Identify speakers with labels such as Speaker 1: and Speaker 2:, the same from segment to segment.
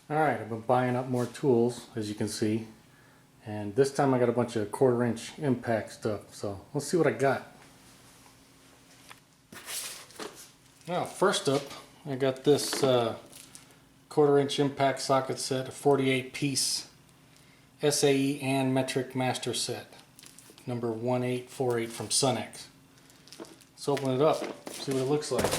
Speaker 1: Alright, I've been buying up more tools, as you can see, and this time I got a bunch of 1/4 inch impact stuff, so let's see what I got. Now, first up, I got this 1/4 inch impact socket set, a 48 piece SAE and metric master set, number 1848 from SUNEX. Let's open it up, see what it looks like.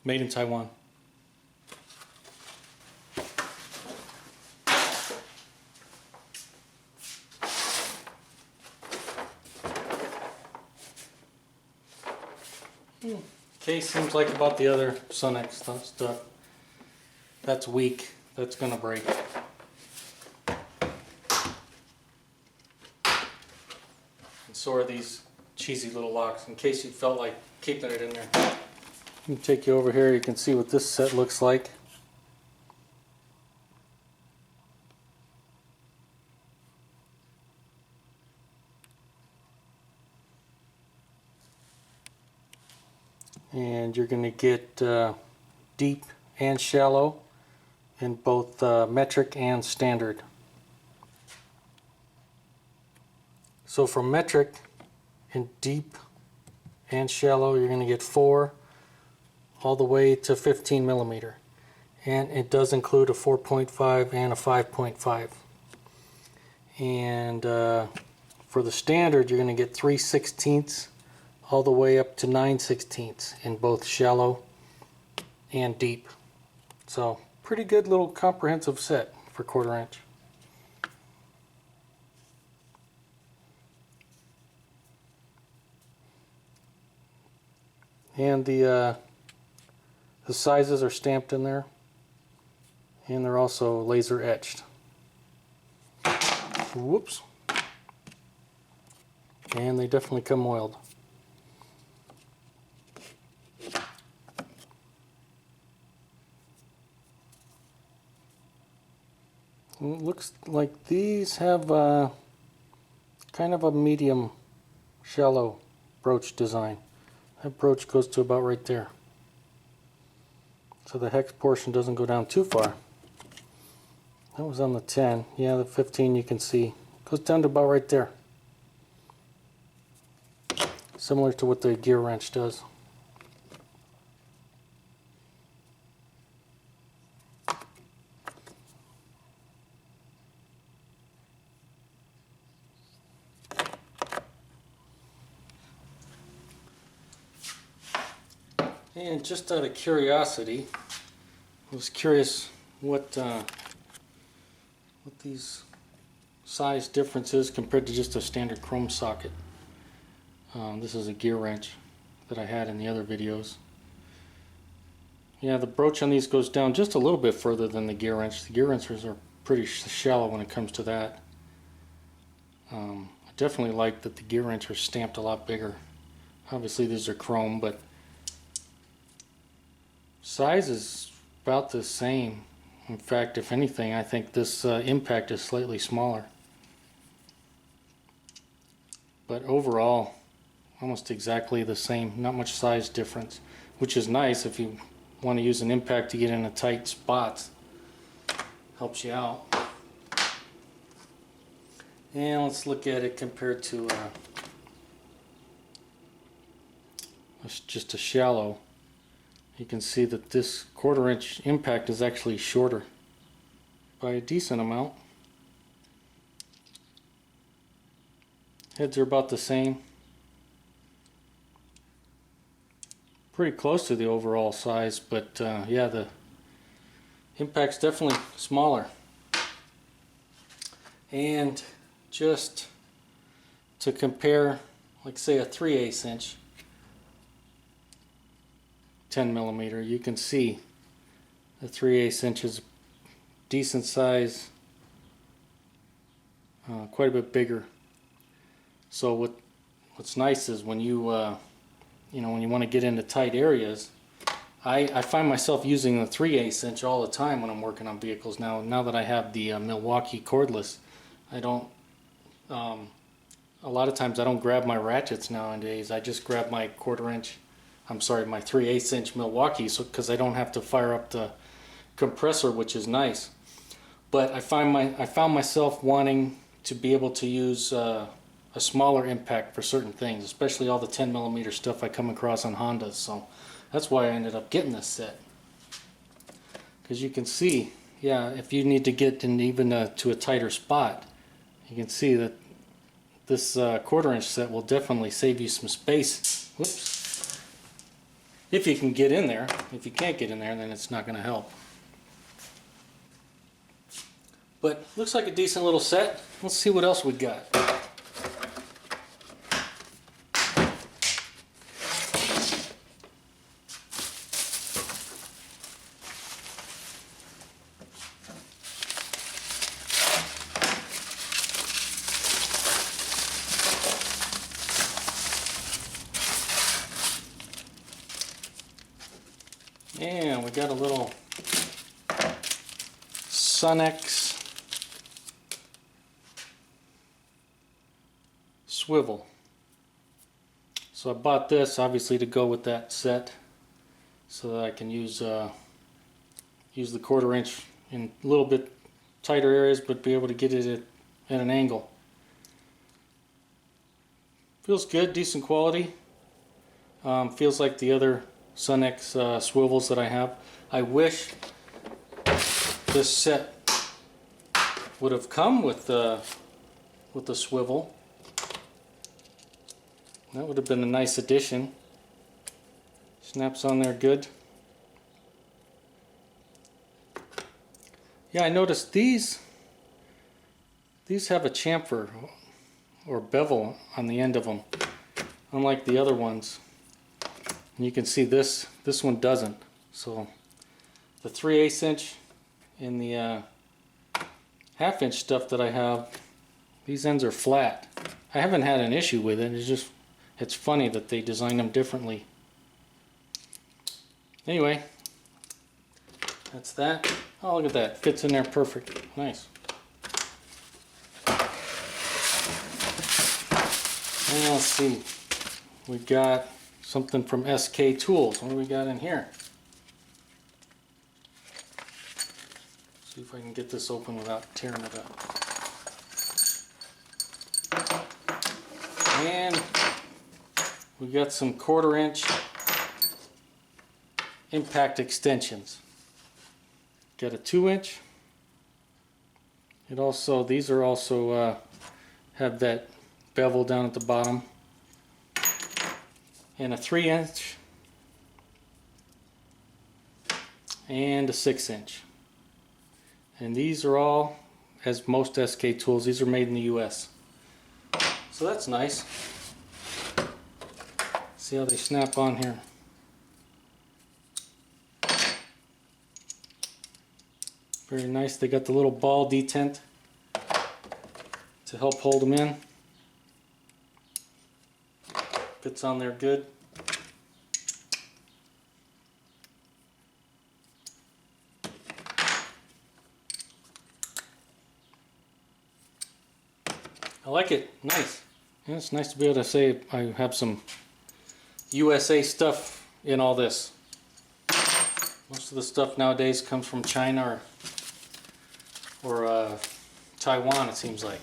Speaker 1: Made in Taiwan. Case seems like about the other SUNEX stuff. That's weak. That's gonna break. And so are these cheesy little locks, in case you felt like keeping it in there. Let me take you over here, you can see what this set looks like. And you're going to get deep and shallow in both metric and standard. So for metric in deep and shallow, you're going to get 4 all the way to 15 millimeter, and it does include a 4.5 and a 5.5. And for the standard, you're going to get 3/16 all the way up to 9/16 in both shallow and deep. So pretty good little comprehensive set for 1/4 inch. And the sizes are stamped in there, and they're also laser etched. Whoops. And they definitely come oiled. And it looks like these have kind of a medium shallow broach design. That broach goes to about right there. So the hex portion doesn't go down too far. That was on the 10. Yeah, the 15 you can see goes down to about right there. Similar to what the gear wrench does. And just out of curiosity, I was curious what these size differences compared to just a standard chrome socket. This is a gear wrench that I had in the other videos. Yeah, the broach on these goes down just a little bit further than the gear wrench. The gear wrenches are pretty shallow when it comes to that. I definitely like that the gear wrench are stamped a lot bigger. Obviously these are chrome, but size is about the same. In fact, if anything, I think this impact is slightly smaller. But overall, almost exactly the same. Not much size difference, which is nice if you want to use an impact to get in a tight spot. Helps you out. And let's look at it compared to just a shallow. You can see that this 1/4 inch impact is actually shorter by a decent amount. Heads are about the same. Pretty close to the overall size, but yeah, the impact's definitely smaller. And just to compare, like say a 3/8 inch 10 millimeter, you can see The 3/8 inches, decent size, quite a bit bigger. So what's nice is when you when you want to get into tight areas, I find myself using the 3/8 inch all the time when I'm working on vehicles now. Now that I have the Milwaukee cordless, I don't. A lot of times I don't grab my ratchets nowadays. I just grab my my 3/8 inch Milwaukee, so because I don't have to fire up the compressor, which is nice. But I found myself wanting to be able to use a smaller impact for certain things, especially all the 10mm stuff I come across on Hondas. So that's why I ended up getting this set. Because you can see, yeah, if you need to get in even to a tighter spot, you can see that this 1/4 inch set will definitely save you some space. Whoops. If you can get in there. If you can't get in there, then it's not going to help. But looks like a decent little set. Let's see what else we got. And we got a little SUNEX swivel. So I bought this obviously to go with that set, so that I can use the 1/4 inch in a little bit tighter areas, but be able to get it at an angle. Feels good, decent quality. Feels like the other SUNEX swivels that I have. I wish this set would have come with the swivel. That would have been a nice addition. Snaps on there good. Yeah, I noticed these have a chamfer or bevel on the end of them, unlike the other ones. And you can see this one doesn't. So the 3/8 inch and the 1/2 inch stuff that I have, these ends are flat. I haven't had an issue with it. It's funny that they design them differently. Anyway, that's that. Oh, look at that. Fits in there perfect. Nice. And let's see. We got something from SK Tools. What do we got in here? See if I can get this open without tearing it up. And we got some 1/4 inch impact extensions. Got a 2 inch. These are also have that bevel down at the bottom. And a 3 inch and a 6 inch. And these are all, as most SK tools, these are made in the US. So that's nice. See how they snap on here. Very nice. They got the little ball detent to help hold them in. Fits on there good. I like it. Nice. And it's nice to be able to say I have some USA stuff in all this. Most of the stuff nowadays comes from China or Taiwan, it seems like.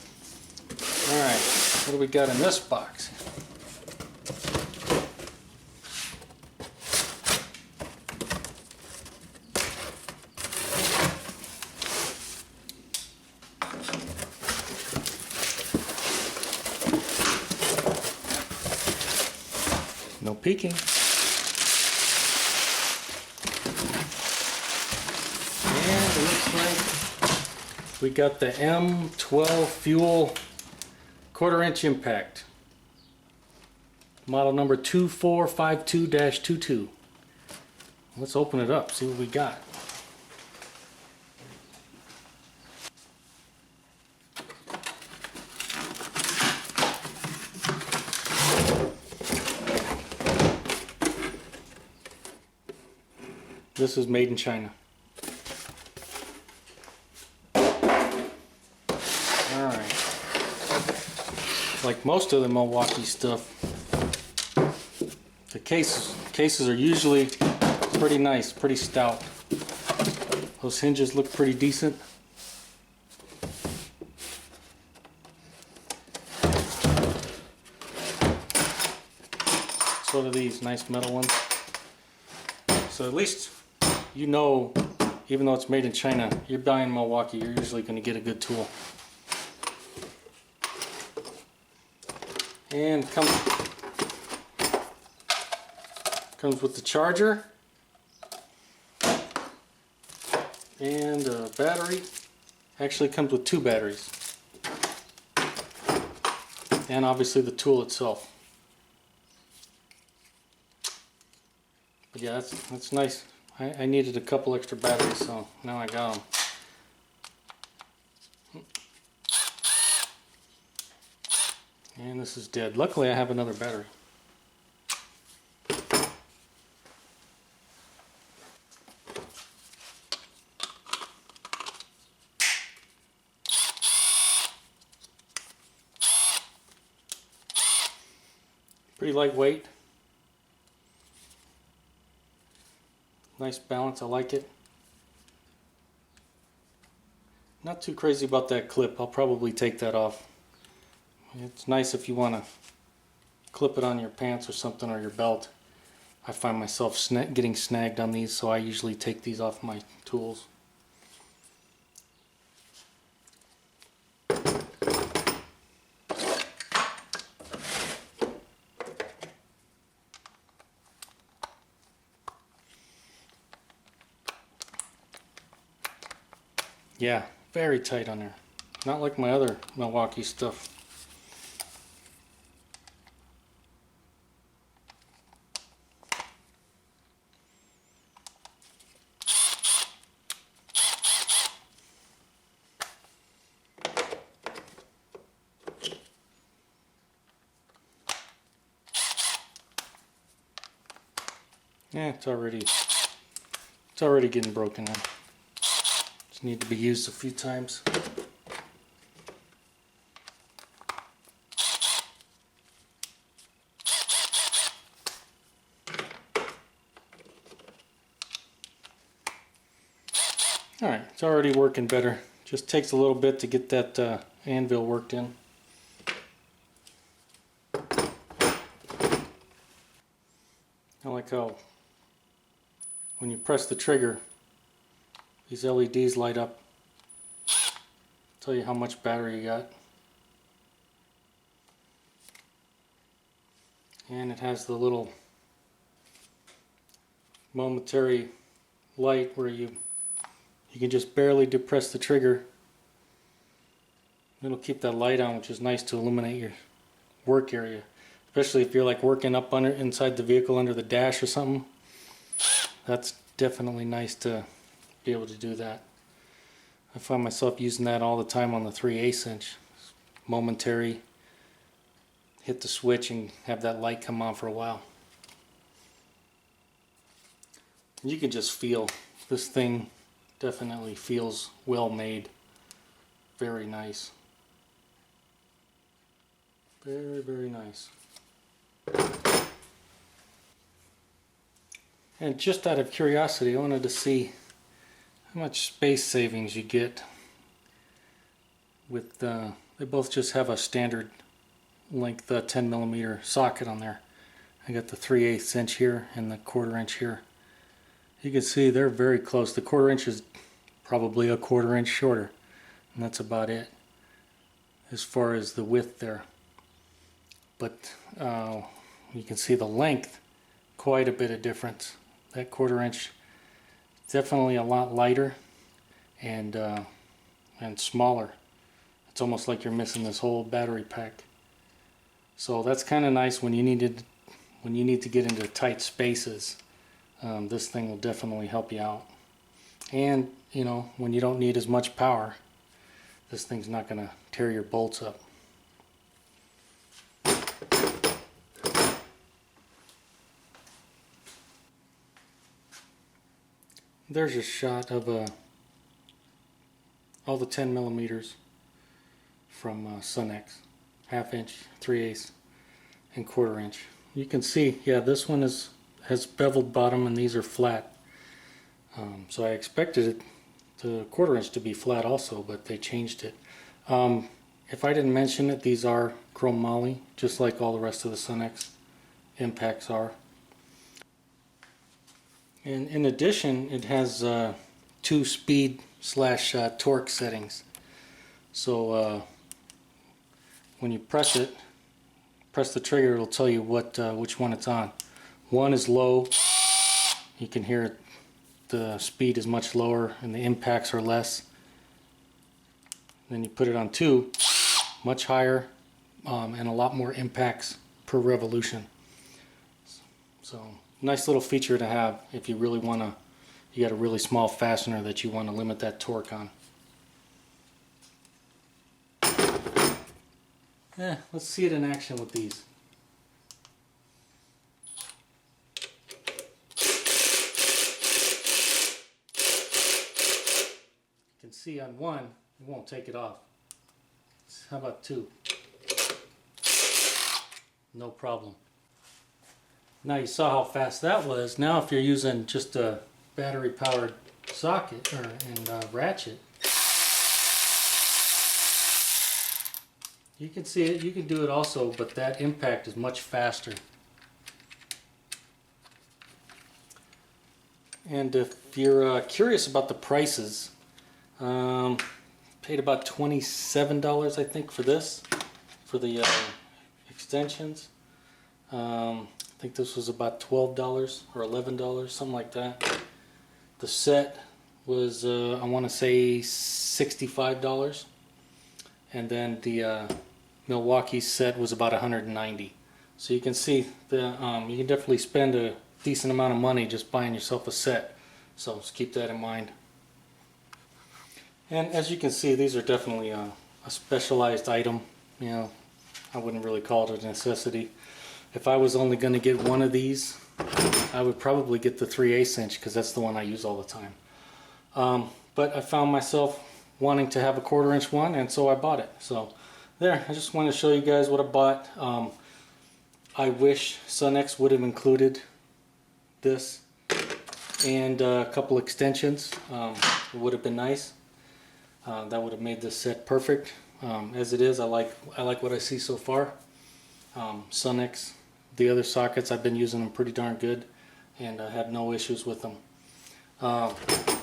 Speaker 1: Alright, what do we got in this box? No peeking. And it looks like we got the M12 Fuel 1/4 inch impact. Model number 2452-22. Let's open it up, see what we got. This is made in China. Alright. Like most of the Milwaukee stuff, the cases are usually pretty nice, pretty stout. Those hinges look pretty decent. So do these nice metal ones. So at least you know, even though it's made in China, you're buying Milwaukee, you're usually going to get a good tool. And comes with the charger and a battery. Actually comes with 2 batteries. And obviously the tool itself. But yeah, that's nice. I needed a couple extra batteries, so now I got them. And this is dead. Luckily I have another battery. Pretty lightweight. Nice balance, I like it. Not too crazy about that clip. I'll probably take that off. It's nice if you want to clip it on your pants or something, or your belt. I find myself getting snagged on these, so I usually take these off my tools. Yeah, very tight on there. Not like my other Milwaukee stuff. Yeah, it's already getting broken in. Just need to be used a few times. Alright, it's already working better. Just takes a little bit to get that anvil worked in. I like how when you press the trigger, these LEDs light up. Tell you how much battery you got. And it has the little momentary light where you can just barely depress the trigger. It'll keep that light on, which is nice to illuminate your work area. Especially if you're like working up inside the vehicle under the dash or something. That's definitely nice to be able to do that. I find myself using that all the time on the 3/8 inch. Momentary. Hit the switch and have that light come on for a while. You can just feel this thing definitely feels well made. Very nice. Very, very nice. And just out of curiosity, I wanted to see how much space savings you get with they both just have a standard length 10mm socket on there. I got the 3/8 inch here and the 1/4 inch here. You can see they're very close. The 1/4 inch is probably a 1/4 inch shorter, and that's about it as far as the width there. But you can see the length, quite a bit of difference. That 1/4 inch definitely a lot lighter and smaller. It's almost like you're missing this whole battery pack. So that's kind of nice when you need to get into tight spaces. This thing will definitely help you out. And you know, when you don't need as much power, this thing's not going to tear your bolts up. There's a shot of all the 10 millimeters from SUNEX, 1/2 inch, 3/8, and 1/4 inch. You can see, yeah, this one has beveled bottom and these are flat. So I expected it, the 1/4 inch, to be flat also, but they changed it. If I didn't mention it, these are chrome moly, just like all the rest of the SUNEX impacts are. And in addition, it has 2 speed / torque settings. So when you press the trigger, it'll tell you which one it's on. 1 is low. You can hear it, the speed is much lower and the impacts are less. Then you put it on 2, much higher, and a lot more impacts per revolution. So nice little feature to have if you really want to, you got a really small fastener that you want to limit that torque on. Yeah, let's see it in action with these. You can see on 1, it won't take it off. How about 2? No problem. Now you saw how fast that was. Now if you're using just a battery powered socket and ratchet, you can see it, you can do it also, but that impact is much faster. And if you're curious about the prices, paid about $27 I think for this, for the extensions. I think this was about $12 or $11, something like that. The set was I want to say $65, and then the Milwaukee set was about $190. So you can see the you can definitely spend a decent amount of money just buying yourself a set. So just keep that in mind. And as you can see, these are definitely a specialized item. You know, I wouldn't really call it a necessity. If I was only going to get one of these, I would probably get the 3/8 inch because that's the one I use all the time. But I found myself wanting to have a 1/4 inch one, and so I bought it. So there, I just wanted to show you guys what I bought. I wish SUNEX would have included this and a couple extensions. It would have been nice. That would have made this set perfect. As it is, I like what I see so far. SUNEX, the other sockets, I've been using them pretty darn good, and I have no issues with them. I'll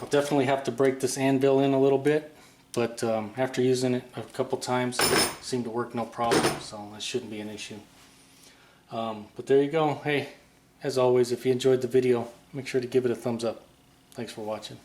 Speaker 1: definitely have to break this anvil in a little bit, but after using it a couple times, it seemed to work no problem, so that shouldn't be an issue. But there you go. Hey, as always, if you enjoyed the video, make sure to give it a thumbs up. Thanks for watching.